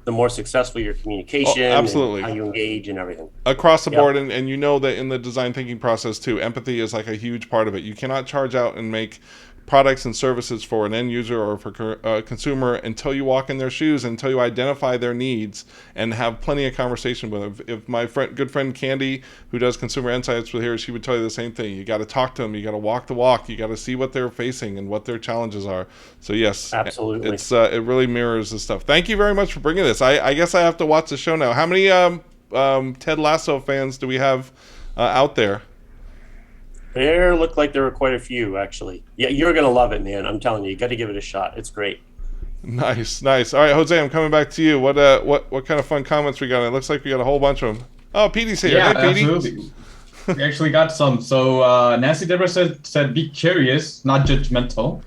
the more successful your communication, absolutely, and how you engage and everything. Across the board, and you know that in the design thinking process too, empathy is like a huge part of it. You cannot charge out and make products and services for an end user or for a consumer until you walk in their shoes, until you identify their needs and have plenty of conversation with them. If my good friend Candy, who does consumer insights with here, she would tell you the same thing. You got to talk to them. You got to walk the walk. You got to see what they're facing and what their challenges are. So yes, absolutely, it really mirrors this stuff. Thank you very much for bringing this. I guess I have to watch the show now. How many Ted Lasso fans do we have out there? There looked like there were quite a few, actually. Yeah, you're going to love it, man. I'm telling you, you got to give it a shot. It's great. Nice. All right, Jose, I'm coming back to you. What kind of fun comments we got? It looks like we got a whole bunch of them. Oh, Petey's here. Yeah, hey, Petey. absolutely. We actually got some. So Nancy Deborah said, be curious, not judgmental.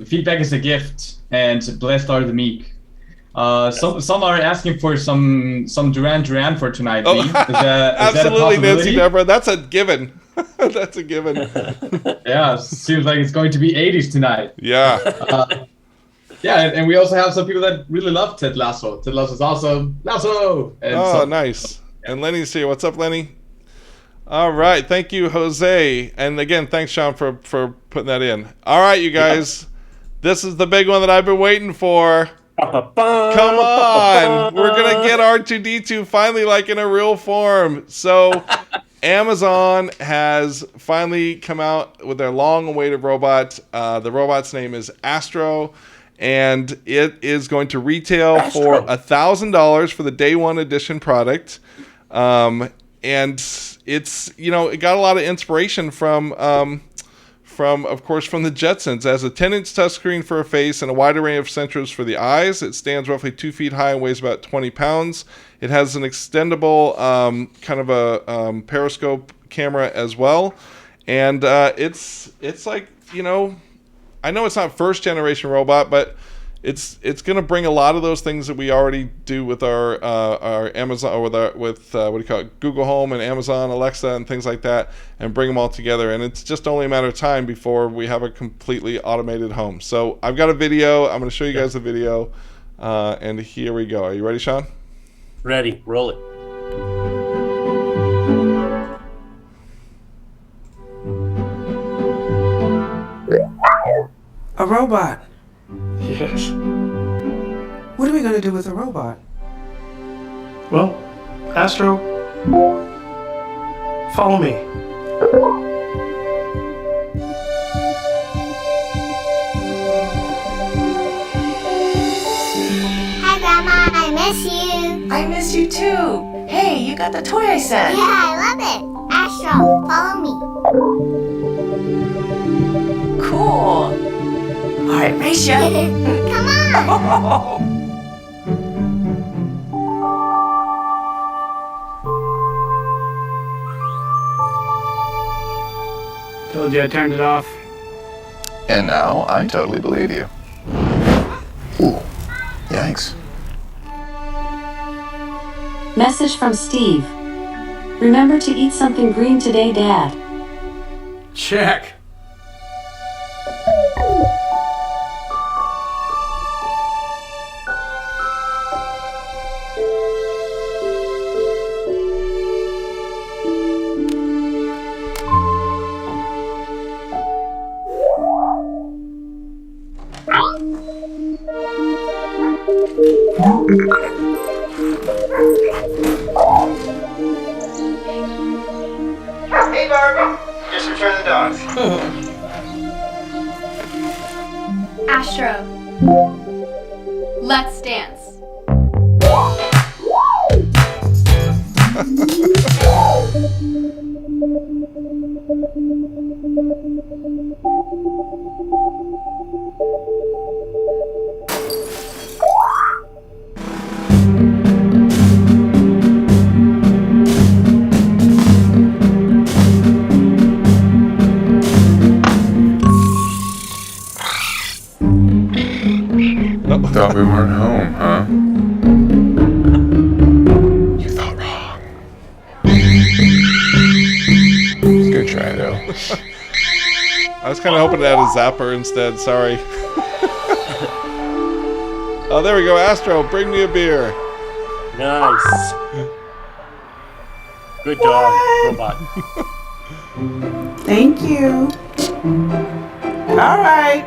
Feedback is a gift, and blessed are the meek. Some are asking for some Duran for tonight. Oh, is that absolutely, Nancy Deborah. That's a given. That's a given. Yeah, seems like it's going to be 80s tonight. Yeah. Yeah, and we also have some people that really love Ted Lasso. Ted Lasso's awesome. Lasso! And nice. And Lenny's here. What's up, Lenny? All right. Thank you, Jose. And again, thanks, Sean, for putting that in. All right, you guys. Yep. This is the big one that I've been waiting for. Come on. We're going to get R2-D2 finally like in a real form. So Amazon has finally come out with their long-awaited robot. The robot's name is Astro, and it is going to retail for $1,000 for the day one edition product. And it's, it got a lot of inspiration from, of course, from the Jetsons. It has a 10-inch touchscreen for a face and a wide array of sensors for the eyes. It stands roughly 2 feet high and weighs about 20 pounds. It has an extendable kind of a periscope camera as well. And it's like, I know it's not first generation robot, but it's going to bring a lot of those things that we already do with our Amazon, or with Google Home and Amazon Alexa and things like that, and bring them all together. And it's just only a matter of time before we have a completely automated home. So I've got a video. I'm going to show you guys the video, and here we go. Are you ready, Sean? Ready. Roll it. A robot. Yes. What are we going to do with a robot? Well, Astro, follow me. Hi, Grandma. I miss you. I miss you too. Hey, you got the toy I sent. Yeah, I love it. Astro, follow me. Cool. All right, race ya. Come on. Told you I turned it off. And now I totally believe you. Ooh, yikes. Message from Steve. Remember to eat something green today, Dad. Check. Hey, Barbie. Just returned the dogs. Astro, let's dance. Thought we weren't home, huh? You thought wrong. Good try, though. I was kind of hoping to add a zapper instead. Sorry. Oh, there we go. Astro, bring me a beer. Nice. Good dog, Robot. Thank you. All right,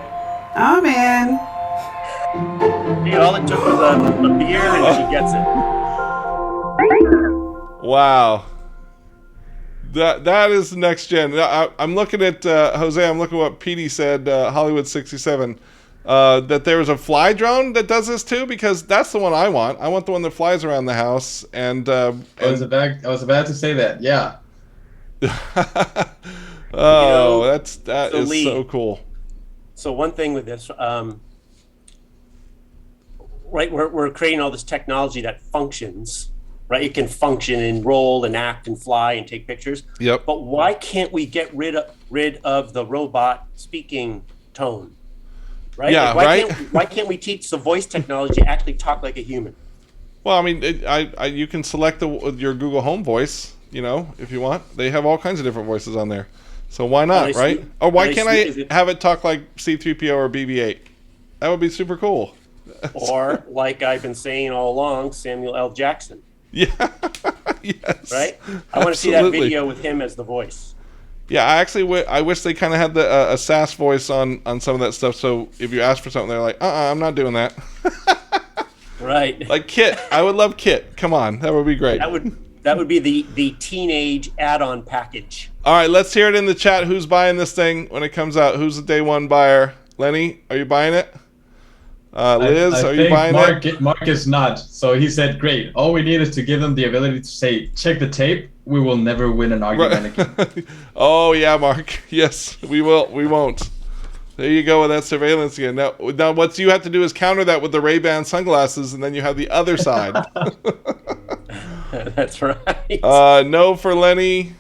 I'm in. Hey, all it took was a beer and she gets it. Wow. That is next gen. I'm looking at Jose. I'm looking at what Petey said. Hollywood 67. That there was a fly drone that does this too, because that's the one I want. I want the one that flies around the house. And I was about to say that. Yeah. Oh, that is Lee, so cool. So one thing with this, right, we're creating all this technology that functions, right? It can function and roll and act and fly and take pictures. Yep. But why can't we get rid of the robot speaking tone? Right? Yeah, Like, right? why can't we teach the voice technology to actually talk like a human? Well, I mean, you can select your Google Home voice, if you want. They have all kinds of different voices on there. So why not, right? Or why can't I have it talk like C-3PO or BB-8? That would be super cool. Or, like I've been saying all along, Samuel L. Jackson. Yeah. Yes. Right? I want to see that video with him as the voice. Yeah, I wish they kind of had a sass voice on some of that stuff. So if you ask for something, they're like, I'm not doing that. Right. Like Kit. I would love Kit. Come on. That would be great. That would be the teenage add-on package. All right, let's hear it in the chat. Who's buying this thing when it comes out? Who's the day one buyer? Lenny, are you buying it? Liz, are you buying it? Mark is not. So he said, great. All we need is to give them the ability to say, check the tape. We will never win an argument again. Oh, yeah, Mark. Yes, we will. We won't. There you go with that surveillance again. Now what you have to do is counter that with the Ray-Ban sunglasses, and then you have the other side. That's right. No for Lenny.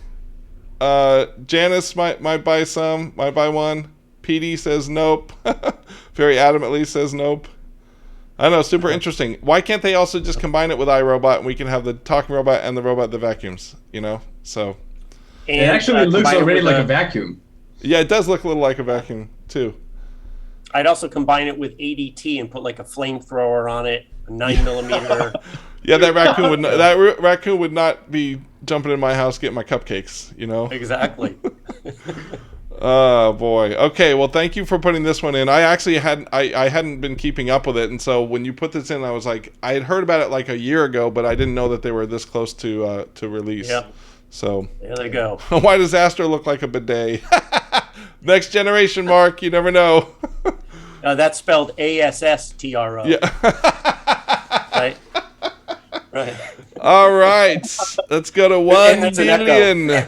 Janice might buy some. Might buy one. PD says nope. Very adamantly says nope. I know, super interesting. Why can't they also just combine it with iRobot, and we can have the talking robot and the robot that vacuums? So. And it actually looks already like a vacuum. Yeah, it does look a little like a vacuum too. I'd also combine it with ADT and put like a flamethrower on it, a 9mm. Yeah, that raccoon would not be jumping in my house getting my cupcakes. Exactly. Oh boy. Okay. Well, thank you for putting this one in. I actually hadn't been keeping up with it, and so when you put this in, I was like, I had heard about it like a year ago, but I didn't know that they were this close to release. Yeah. So there they go. Why does Astro look like a bidet? Next generation, Mark. You never know. That's spelled ASSTRO. Yeah. Right. Right. All right. Let's go to 1 billion.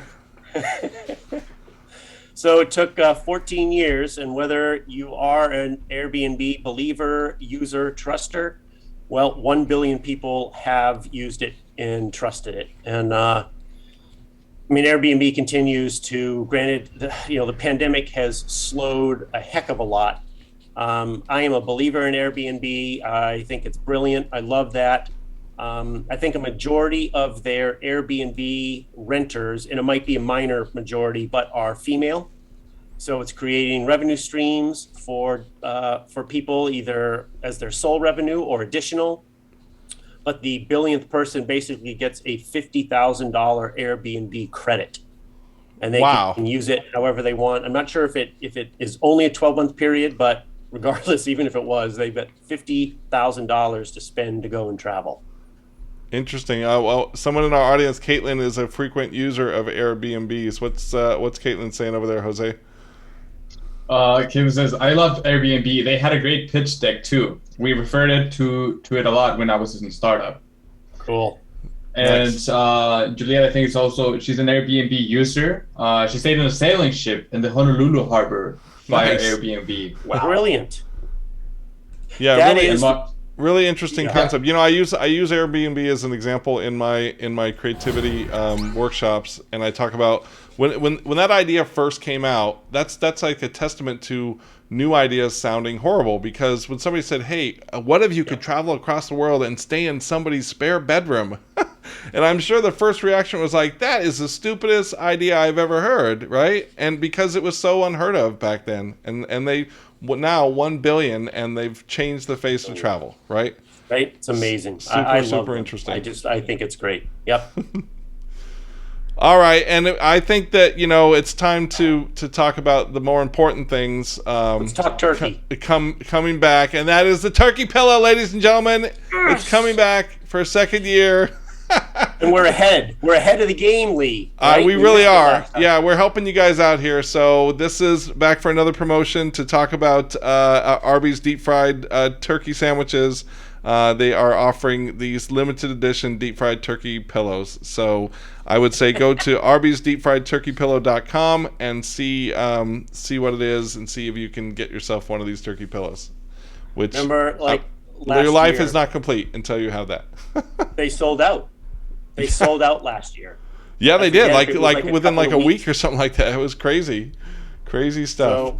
So it took 14 years, and whether you are an Airbnb believer, user, truster, well, 1 billion people have used it and trusted it. And Airbnb continues to, granted, the pandemic has slowed a heck of a lot. I am a believer in Airbnb. I think it's brilliant. I love that. I think a majority of their Airbnb renters, and it might be a minor majority, but are female. So it's creating revenue streams for people either as their sole revenue or additional. But the billionth person basically gets a $50,000 Airbnb credit, and they can use it however they want. I'm not sure if it is only a 12-month period, but regardless, even if it was, they've got $50,000 to spend to go and travel. Interesting. Well, someone in our audience, Caitlin, is a frequent user of Airbnbs. What's Caitlin saying over there, Jose? Kim says, I love Airbnb. They had a great pitch deck too. We referred to it a lot when I was in startup. Cool. And Nice. Juliet, I think she's an Airbnb user. She stayed in a sailing ship in the Honolulu harbor via Nice. Airbnb. Wow. Brilliant. Yeah, That really, is- really interesting Yeah. concept. You know, I use Airbnb as an example in my creativity workshops, and I talk about when that idea first came out. That's like a testament to new ideas sounding horrible, because when somebody said, "Hey, what if you could travel across the world and stay in somebody's spare bedroom?" And I'm sure the first reaction was like, "That is the stupidest idea I've ever heard," right? And because it was so unheard of back then, and they now 1 billion, and they've changed the face of travel, right? Right? It's amazing. Super, I love super them. interesting. I think it's great. Yep. All right, and I think that it's time to talk about the more important things. Let's talk turkey. Coming back, and that is the turkey pillow, ladies and gentlemen. It's coming back for a second year. And we're ahead. We're ahead of the game, Lee. Right? We really missed it are. last time. Yeah, we're helping you guys out here. So this is back for another promotion to talk about Arby's deep fried turkey sandwiches. They are offering these limited edition deep fried turkey pillows. So I would say go to arbysdeepfriedturkeypillow.com and see what it is, and see if you can get yourself one of these turkey pillows. Which Remember, last your life year, is not complete until you have that. They sold out. They sold out last year. Yeah, they did. forget if it was Like a within couple like a of week weeks. or something like that. It was crazy stuff.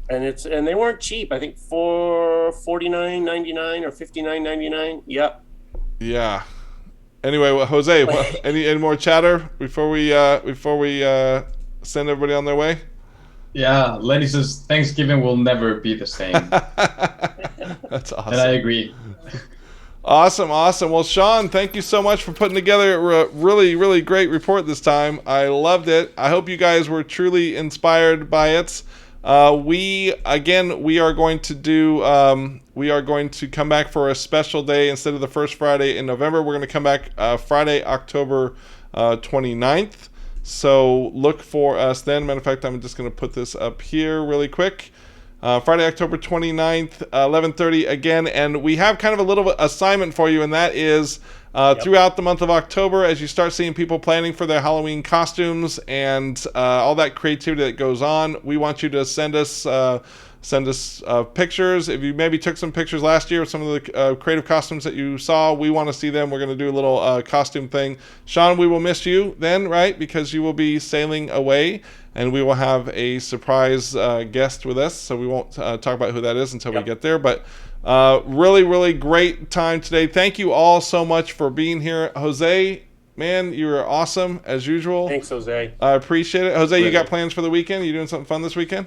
So, and they weren't cheap. I think for $49.99 or $59.99. Yep. Yeah. Anyway, Jose, any more chatter before we send everybody on their way? Yeah, Lenny says Thanksgiving will never be the same. That's awesome. And I agree. Awesome. Well, Sean, thank you so much for putting together a really, really great report this time. I loved it. I hope you guys were truly inspired by it. We are going to come back for a special day instead of the first Friday in November. We're going to come back Friday, October 29th. So look for us then. Matter of fact, I'm just going to put this up here really quick. Friday, October 29th, 11:30 again. And we have kind of a little assignment for you, and that is throughout the month of October, as you start seeing people planning for their Halloween costumes and all that creativity that goes on, we want you to send us pictures. If you maybe took some pictures last year of some of the creative costumes that you saw, we want to see them. We're going to do a little costume thing. Sean, we will miss you then, right? Because you will be sailing away, and we will have a surprise guest with us. So we won't talk about who that is until we get there. But really, really great time today. Thank you all so much for being here. Jose, man, you were awesome as usual. Thanks, Jose. I appreciate it. Jose, you got plans for the weekend? You doing something fun this weekend?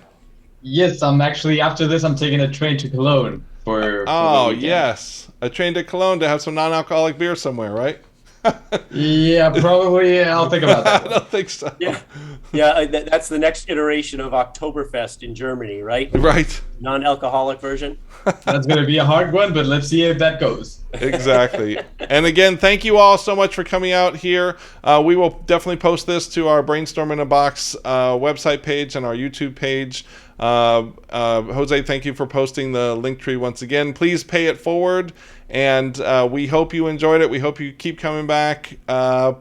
Yes, I'm actually, after this, I'm taking a train to Cologne for Oh, the weekend. yes. A train to Cologne to have some non-alcoholic beer somewhere, right? Yeah, probably. I'll think about that. I don't think so. Yeah. That's the next iteration of Oktoberfest in Germany, right? Right. Non-alcoholic version. That's going to be a hard one, but let's see if that goes. Exactly. And again, thank you all so much for coming out here. We will definitely post this to our Brainstorm in a Box website page and our YouTube page. Jose, thank you for posting the link tree once again. Please pay it forward, and we hope you enjoyed it. We hope you keep coming back.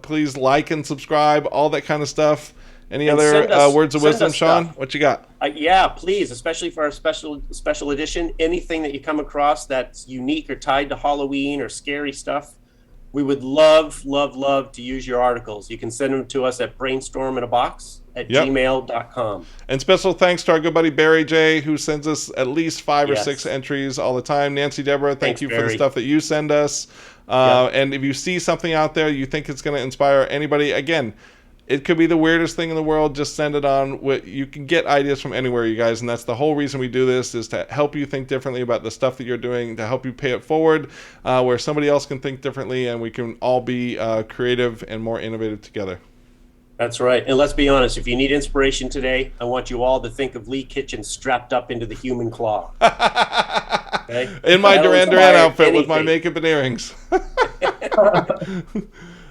Please like and subscribe, all that kind of stuff. Any And other send us- words of send wisdom, us Sean? stuff. What you got? Yeah, please, especially for our special edition, anything that you come across that's unique or tied to Halloween or scary stuff, we would love to use your articles. You can send them to us at brainstorminabox@gmail.com. And special thanks to our good buddy Barry J, who sends us at least 5 or Yes. 6 entries all the time. Nancy Deborah, thank Thanks, you for the Barry. stuff that you send us. And if you see something out there you think it's going to inspire anybody, again, it could be the weirdest thing in the world. Just send it on. You can get ideas from anywhere, you guys, and that's the whole reason we do this, is to help you think differently about the stuff that you're doing, to help you pay it forward, where somebody else can think differently, and we can all be creative and more innovative together. That's right. And let's be honest, if you need inspiration today, I want you all to think of Lee Kitchen strapped up into the human claw. Okay? In my That'll Duran Duran inspire outfit with my anything. makeup and earrings.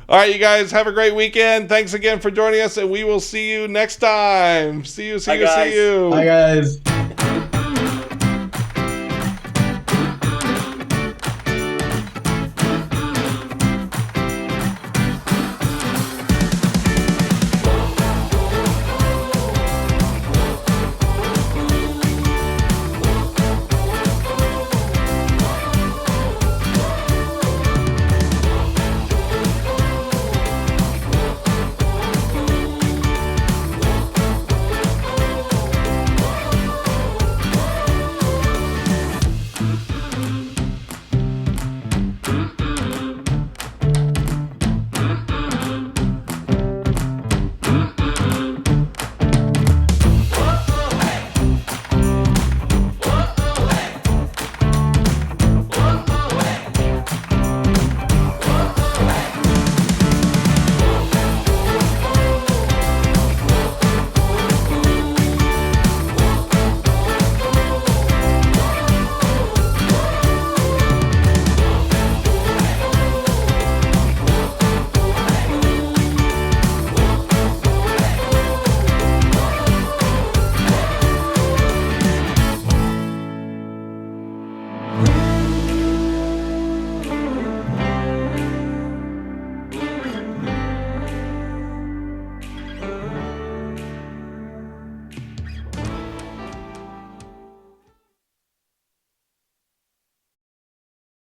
All right, you guys, have a great weekend. Thanks again for joining us, and we will see you next time. See you, see Bye, you, guys. see you. Bye, guys.